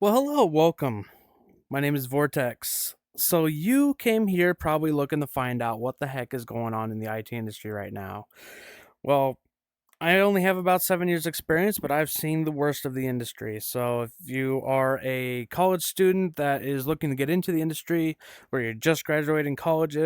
Well, hello, welcome. My name is Vortex. So you came here probably looking to find out what the heck is going on in the IT industry right now. Well, I only have about 7 years experience, but I've seen the worst of the industry. So if you are a college student that is looking to get into the industry, or you're just graduating college,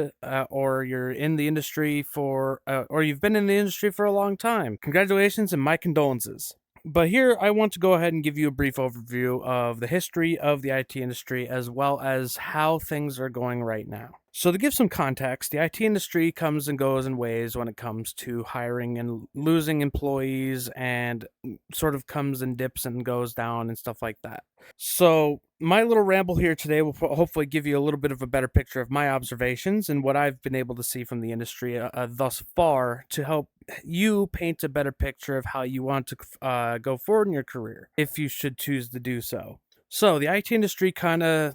or you're in the industry or you've been in the industry for a long time, congratulations and my condolences. But here I want to go ahead and give you a brief overview of the history of the IT industry as well as how things are going right now. So, to give some context, the IT industry comes and goes in waves when it comes to hiring and losing employees and sort of comes and dips and goes down and stuff like that. So, my little ramble here today will hopefully give you a little bit of a better picture of my observations and what I've been able to see from the industry thus far to help you paint a better picture of how you want to go forward in your career if you should choose to do so. So, the IT industry kind of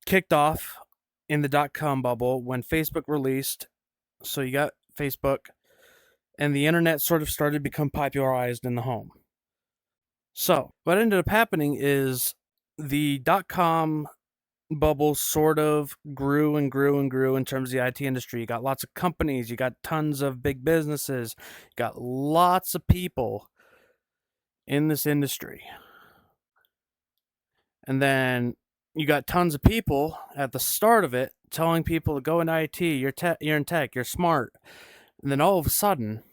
kicked off in the dot-com bubble when Facebook released. So, you got Facebook, and the internet sort of started to become popularized in the home. So, what ended up happening is the dot-com bubble sort of grew and grew and grew in terms of the IT industry. You got lots of companies, you got tons of big businesses, you got lots of people in this industry. And then you got tons of people at the start of it telling people to go into IT, you're in tech, you're smart. And then all of a sudden,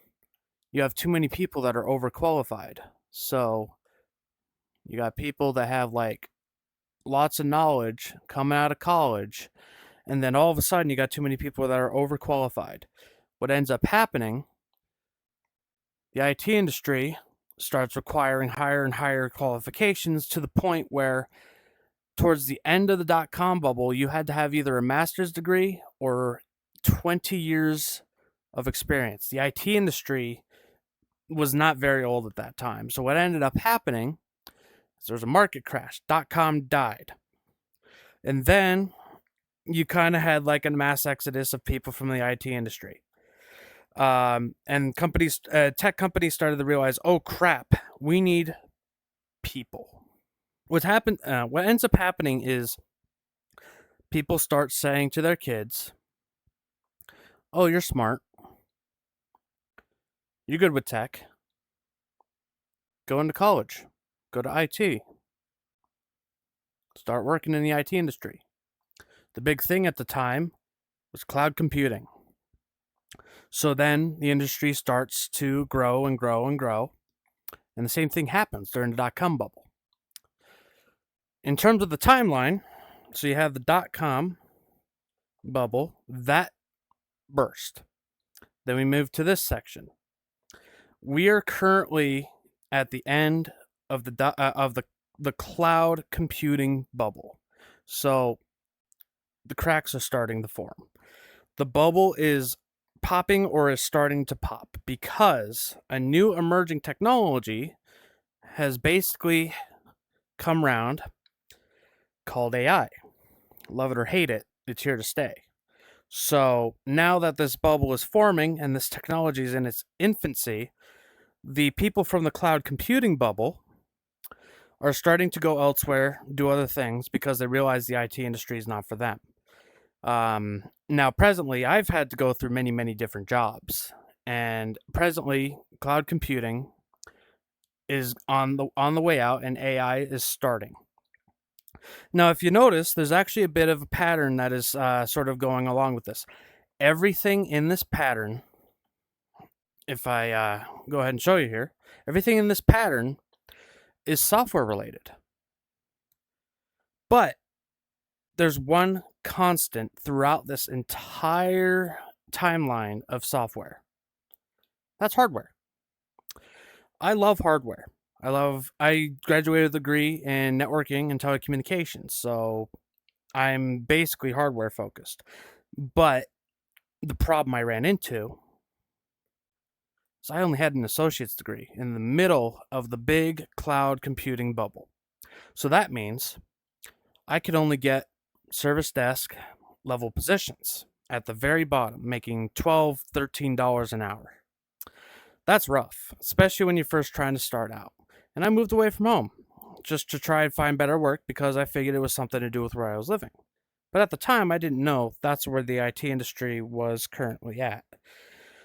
you have too many people that are overqualified. So, you got people that have like lots of knowledge coming out of college, and then all of a sudden you got too many people that are overqualified. What ends up happening, the IT industry starts requiring higher and higher qualifications to the point where towards the end of the dot-com bubble, you had to have either a master's degree or 20 years of experience. The IT industry was not very old at that time. So what ended up happening is there was a market crash. .com died. And then you kind of had like a mass exodus of people from the IT industry. And tech companies started to realize, oh crap, we need people. What ends up happening is people start saying to their kids, oh, you're smart. You're good with tech. Go into college. Go to IT. Start working in the IT industry. The big thing at the time was cloud computing. So then the industry starts to grow and grow and grow. And the same thing happens during the dot-com bubble. In terms of the timeline, so you have the dot-com bubble, that burst. Then we move to this section. We are currently at the end of the cloud computing bubble. So the cracks are starting to form. The bubble is popping or is starting to pop because a new emerging technology has basically come round called AI. Love it or hate it, it's here to stay. So now that this bubble is forming and this technology is in its infancy, the people from the cloud computing bubble are starting to go elsewhere, do other things because they realize the IT industry is not for them. Now, presently, I've had to go through many, many different jobs, and presently, cloud computing is on the way out, and AI is starting. Now, if you notice, there's actually a bit of a pattern that is sort of going along with this. Everything in this pattern, if I go ahead and show you here, everything in this pattern is software related. But there's one constant throughout this entire timeline of software. That's hardware. I love hardware. I graduated with a degree in networking and telecommunications, so I'm basically hardware focused. But the problem I ran into is I only had an associate's degree in the middle of the big cloud computing bubble. So that means I could only get service desk level positions at the very bottom, making $12, $13 an hour. That's rough, especially when you're first trying to start out. And I moved away from home just to try and find better work because I figured it was something to do with where I was living. But at the time, I didn't know that's where the IT industry was currently at.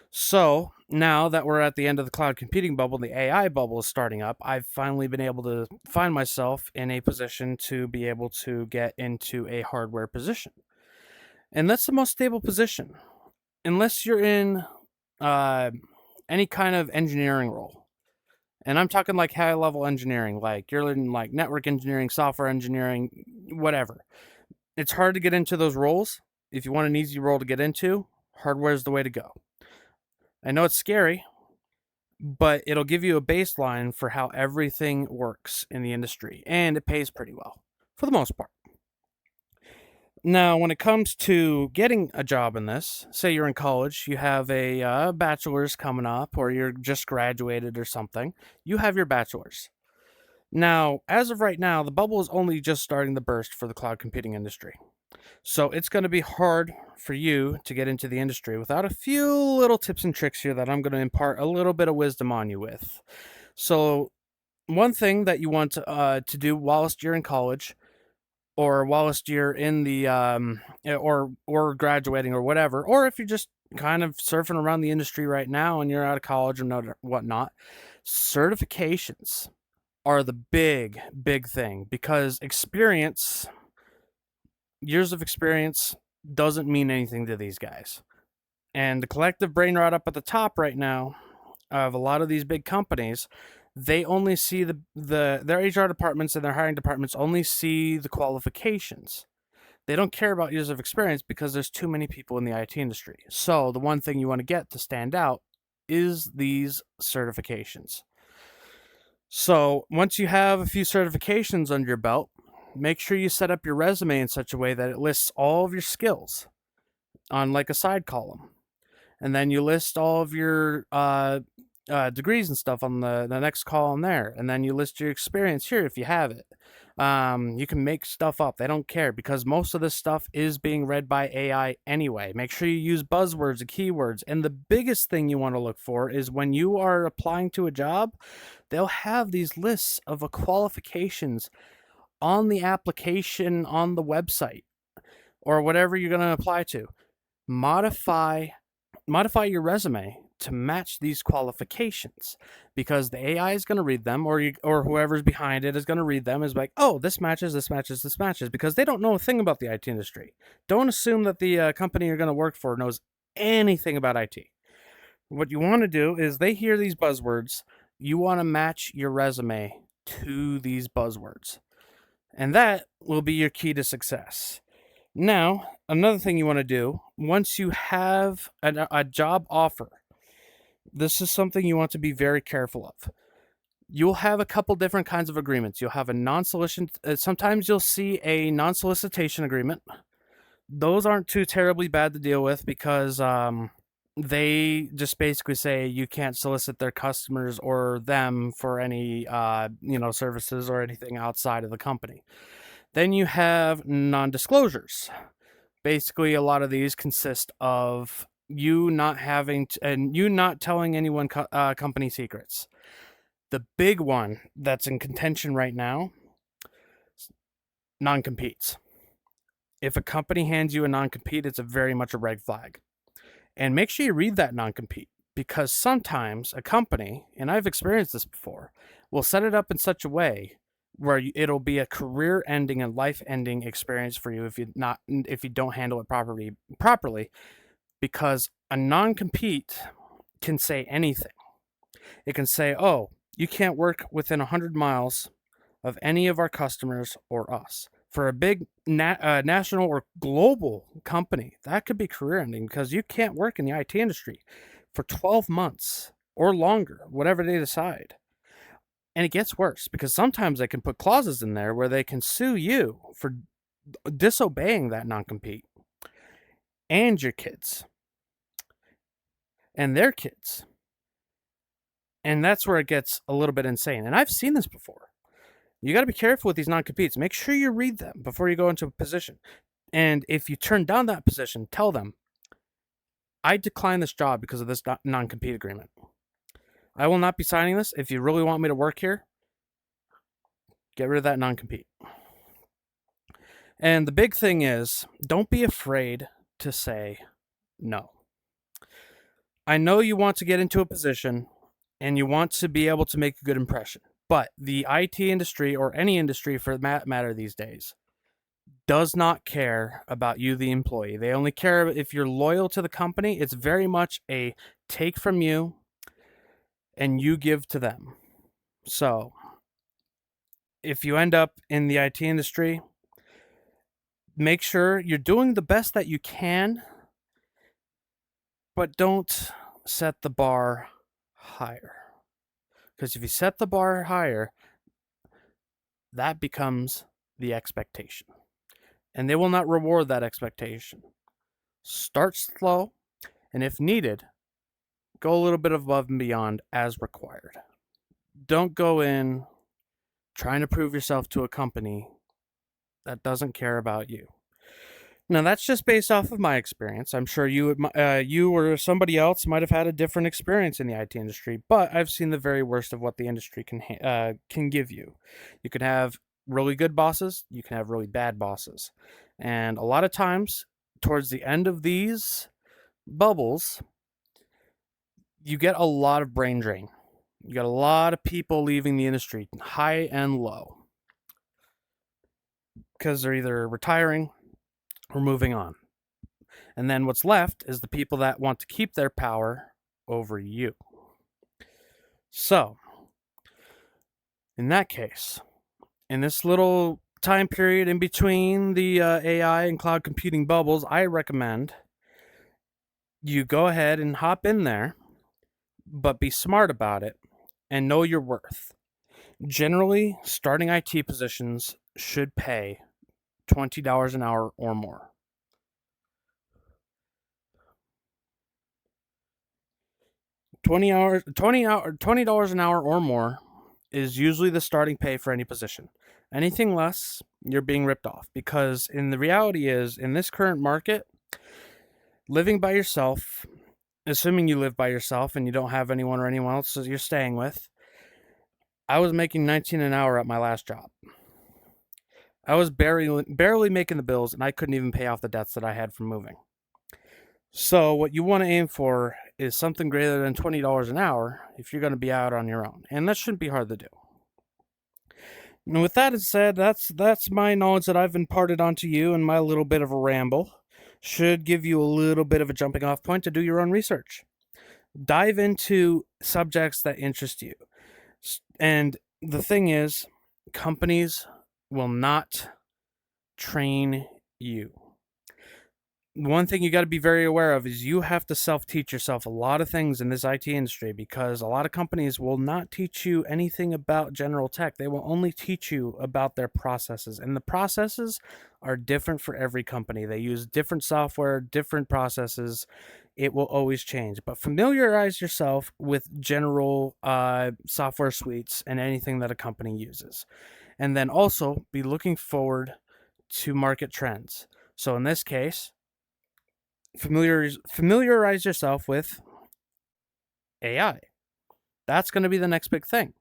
So now that we're at the end of the cloud computing bubble, the AI bubble is starting up, I've finally been able to find myself in a position to be able to get into a hardware position. And that's the most stable position. Unless you're in uh, any kind of engineering role. And I'm talking like high level engineering, like you're in like network engineering, software engineering, whatever. It's hard to get into those roles. If you want an easy role to get into, hardware is the way to go. I know it's scary, but it'll give you a baseline for how everything works in the industry, and it pays pretty well for the most part. Now, when it comes to getting a job in this, say you're in college, you have a bachelor's coming up, or you're just graduated or something, you have your bachelor's. Now, as of right now, the bubble is only just starting to burst for the cloud computing industry. So it's going to be hard for you to get into the industry without a few little tips and tricks here that I'm going to impart a little bit of wisdom on you with. So, one thing that you want to do whilst you're in college, or whilst you're in the or graduating or whatever, or if you're just kind of surfing around the industry right now and you're out of college or whatnot, certifications are the big thing, because years of experience doesn't mean anything to these guys. And the collective brain rot up at the top right now of a lot of these big companies, they only see their HR departments and their hiring departments only see the qualifications. They don't care about years of experience because there's too many people in the IT industry. So the one thing you want to get to stand out is these certifications. So once you have a few certifications under your belt, make sure you set up your resume in such a way that it lists all of your skills on like a side column. And then you list all of your degrees and stuff on the next column there. And then you list your experience here if you have it. You can make stuff up. They don't care, because most of this stuff is being read by AI anyway. Make sure you use buzzwords and keywords. And the biggest thing you want to look for is when you are applying to a job, they'll have these lists of qualifications on the application on the website or whatever you're going to apply to. Modify your resume to match these qualifications, because the AI is going to read them, or whoever's behind it is going to read them, is like, oh, this matches, because they don't know a thing about the IT industry. Don't assume that the company you're going to work for knows anything about IT. What you want to do is, they hear these buzzwords, you want to match your resume to these buzzwords, and that will be your key to success. Now, another thing you want to do, once you have a job offer, this is something you want to be very careful of. You'll have a couple different kinds of agreements. You'll have a sometimes you'll see a non-solicitation agreement. Those aren't too terribly bad to deal with, because they just basically say you can't solicit their customers or them for any services or anything outside of the company. Then you have non-disclosures. Basically, a lot of these consist of you not telling anyone company secrets. The big one that's in contention right now, non-competes. If a company hands you a non-compete, it's very much a red flag. And make sure you read that non-compete, because sometimes a company, and I've experienced this before, will set it up in such a way where it'll be a career-ending and life-ending experience for you if you don't handle it properly, because a non-compete can say anything. It can say, oh, you can't work within 100 miles of any of our customers or us. For a big national or global company, that could be career-ending, because you can't work in the IT industry for 12 months or longer, whatever they decide. And it gets worse, because sometimes they can put clauses in there where they can sue you for disobeying that non-compete, and your kids and their kids. And that's where it gets a little bit insane. And I've seen this before. You got to be careful with these non-competes. Make sure you read them before you go into a position. And if you turn down that position, tell them, I decline this job because of this non-compete agreement. I will not be signing this. If you really want me to work here, Get rid of that non-compete. And the big thing is, don't be afraid to say no. I know you want to get into a position and you want to be able to make a good impression, but the IT industry, or any industry for that matter these days, does not care about you, the employee. They only care if you're loyal to the company. It's very much a take from you and you give to them. So if you end up in the IT industry, make sure you're doing the best that you can, but don't set the bar higher. Because if you set the bar higher, that becomes the expectation. And they will not reward that expectation. Start slow, and if needed, go a little bit above and beyond as required. Don't go in trying to prove yourself to a company that doesn't care about you. Now, that's just based off of my experience. I'm sure you or somebody else might have had a different experience in the IT industry, but I've seen the very worst of what the industry can give you. You can have really good bosses, you can have really bad bosses. And a lot of times, towards the end of these bubbles, you get a lot of brain drain. You got a lot of people leaving the industry, high and low, because they're either retiring or moving on. And then what's left is the people that want to keep their power over you. So, in that case, in this little time period in between the AI and cloud computing bubbles, I recommend you go ahead and hop in there, but be smart about it and know your worth. Generally, starting IT positions should pay $20 an hour or more. $20 an hour or more is usually the starting pay for any position. Anything less, you're being ripped off, because in the reality is, in this current market, living by yourself, assuming you live by yourself and you don't have anyone or anyone else you're staying with, I was making $19 an hour at my last job. I was barely making the bills, and I couldn't even pay off the debts that I had from moving. So what you want to aim for is something greater than $20 an hour if you're going to be out on your own, and that shouldn't be hard to do. And with that said, that's my knowledge that I've imparted onto you, and my little bit of a ramble should give you a little bit of a jumping off point to do your own research. Dive into subjects that interest you. And the thing is, companies will not train you. One thing you got to be very aware of is you have to self-teach yourself a lot of things in this IT industry, because a lot of companies will not teach you anything about general tech. They will only teach you about their processes, and the processes are different for every company. They use different software, different processes. It will always change, but familiarize yourself with general software suites and anything that a company uses. And then also be looking forward to market trends. So in this case, familiarize yourself with AI. That's going to be the next big thing.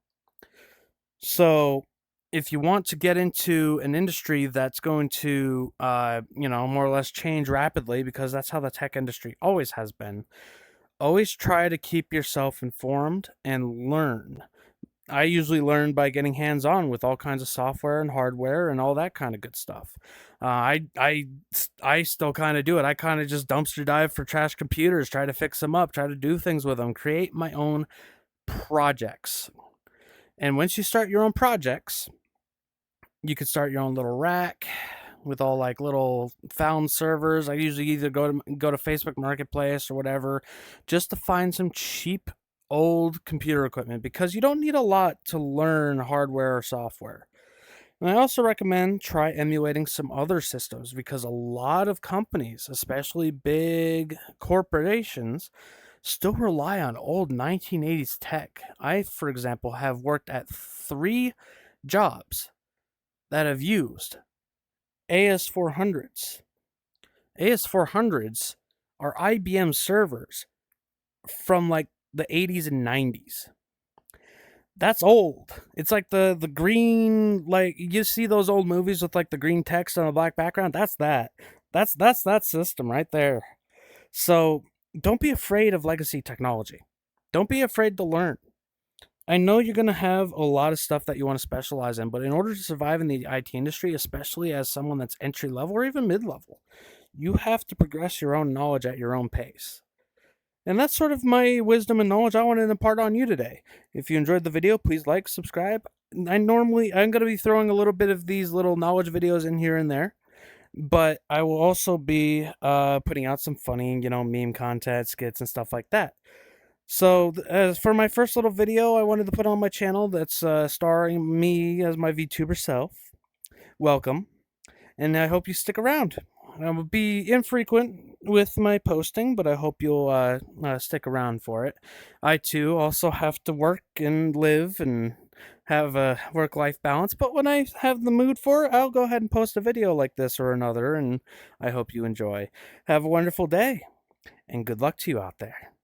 So if you want to get into an industry that's going to, more or less change rapidly, because that's how the tech industry always has been, always try to keep yourself informed and learn. I usually learn by getting hands-on with all kinds of software and hardware and all that kind of good stuff. I still kind of do it. I kind of just dumpster dive for trash computers, try to fix them up, try to do things with them, create my own projects. And once you start your own projects, you can start your own little rack with all like little found servers. I usually either go to Facebook Marketplace or whatever, just to find some cheap old computer equipment, because you don't need a lot to learn hardware or software. And I also recommend try emulating some other systems, because a lot of companies, especially big corporations, still rely on old 1980s tech. I, for example, have worked at 3 jobs that have used AS400s. AS400s are IBM servers from like the 80s and 90s. That's old. It's like the green, like you see those old movies with like the green text on a black background. That's that. That's that system right there. So don't be afraid of legacy technology. Don't be afraid to learn. I know you're going to have a lot of stuff that you want to specialize in, but in order to survive in the IT industry, especially as someone that's entry level or even mid level, you have to progress your own knowledge at your own pace. And that's sort of my wisdom and knowledge I wanted to impart on you today. If you enjoyed the video, please like, subscribe. I'm going to be throwing a little bit of these little knowledge videos in here and there, but I will also be putting out some funny, meme content, skits, and stuff like that. So, as for my first little video I wanted to put on my channel that's starring me as my VTuber self, welcome, and I hope you stick around. I will be infrequent with my posting, but I hope you'll stick around for it. I too also have to work and live and have a work-life balance, but when I have the mood for it, I'll go ahead and post a video like this or another, and I hope you enjoy. Have a wonderful day, and good luck to you out there.